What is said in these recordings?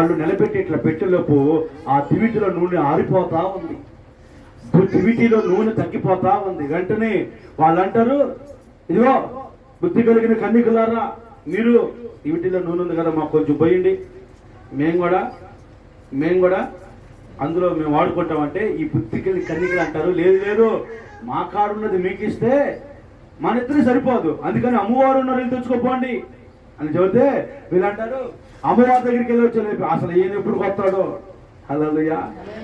వాళ్ళు నిలబెట్టి ఇట్లా పెట్టేలోపు ఆ దివిటిలో నూనె ఆరిపోతా ఉంది, దివిటిలో నూనె తగ్గిపోతా ఉంది. వెంటనే వాళ్ళు అంటారు, ఇదిగో బుద్ధి కలిగిన కన్యకులారా, మీరు దివిటిలో నూనె ఉంది కదా, మాకు కొంచెం పోయండి, మేము కూడా అందులో మేము వాడుకుంటామంటే ఈ బుద్ధి కలిగిన కన్యకులు అంటారు, లేదు లేదు, మా కాడున్నది మీకు ఇస్తే మన ఇద్దరు సరిపోదు, అందుకని అమ్మవారు ఉన్నారు వెళ్ళి తెచ్చుకోపోండి అని చెబితే వీళ్ళు అంటారు, అమ్మవారి దగ్గరికి వెళ్ళి వచ్చి అసలు ఈయన ఎప్పుడు కొత్తాడో, హల్లెలూయా,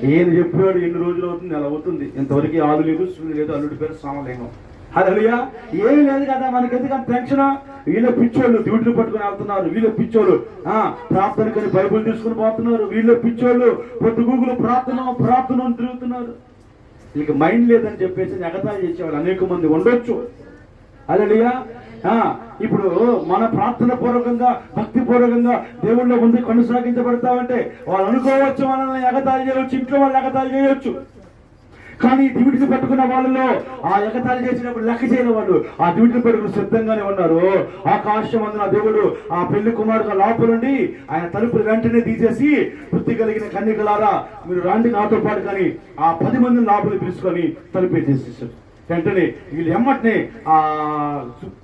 ఈయన చెప్పాడు ఎన్ని రోజులు అవుతుంది, అలా అవుతుంది, ఇంతవరకు ఆలు లేదు, సూర్యుడు లేదు, అల్లుడి పేరు సామలింగం. హల్లెలూయా, ఏమి లేదు కదా మనకి, ఎందుకంత టెన్షన్. వీళ్ళ పిచ్చోళ్ళు డ్యూటీలు పట్టుకుని వెళ్తున్నారు, వీళ్ళ పిచ్చోళ్ళు ప్రార్థనకని బైబుల్ తీసుకుని పోతున్నారు, వీళ్ళ పిచ్చోళ్ళు పొద్దుగూగులు ప్రార్థన తిరుగుతున్నారు. వీళ్ళకి మైండ్ లేదని చెప్పేసి ఎగతాళి చేసేవాళ్ళు అనేక మంది ఉండొచ్చు. హల్లెలూయా. ఇప్పుడు మన ప్రార్థన పూర్వకంగా భక్తి పూర్వకంగా దేవుళ్ళ ముందు కొనసాగించబడతామంటే వాళ్ళు అనుకోవచ్చు, మనల్ని ఎగతాళి చేయవచ్చు, ఇంట్లో వాళ్ళు ఎగతాళి చేయవచ్చు. కానీ దివిటిని పట్టుకున్న వాళ్ళలో ఆ ఎగతాళి చేసినప్పుడు లెక్క చేయని వాళ్ళు ఆ దివిటిని పట్టుకుని సిద్ధంగానే ఉన్నారు. ఆకాశం అందున దేవుడు ఆ పెళ్లి కుమారుగా లోపలుండి ఆయన తలుపులు వెంటనే తీసేసి, బుద్ధి కలిగిన కన్యకలారా మీరు రాండి నాతో పాటు, కానీ ఆ 10 మందిని లోపలికి పిలుచుకొని తలుపేసేసారు. వెంటనే వీళ్ళు ఎమ్మటినే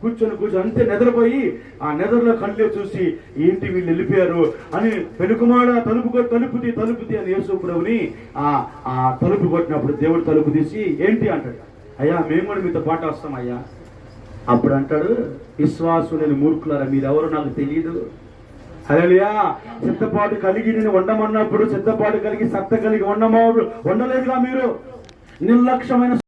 కూర్చొని అంతే నిద్రపోయి ఆ నిద్రలో కళ్ళు చూసి ఏంటి వీళ్ళు వెళ్ళిపోయారు అని, పెనుకుమాడ తలుపుతి అని యేసు ప్రభుని ఆ తలుపు కొట్టినప్పుడు దేవుడు తలుపు తీసి ఏంటి అంటాడు, అయ్యా మేము కూడా మీతో పాటు వస్తాం అయ్యా. అప్పుడు అంటాడు, విశ్వాసులని మూర్ఖులారా మీరెవరో నాకు తెలియదు. హల్లెలూయా. సిద్ధపాటు కలిగి నేను ఉండమన్నప్పుడు సిద్ధపాటు కలిగి సత్త కలిగి ఉండలేదుగా మీరు, నిర్లక్ష్యమైన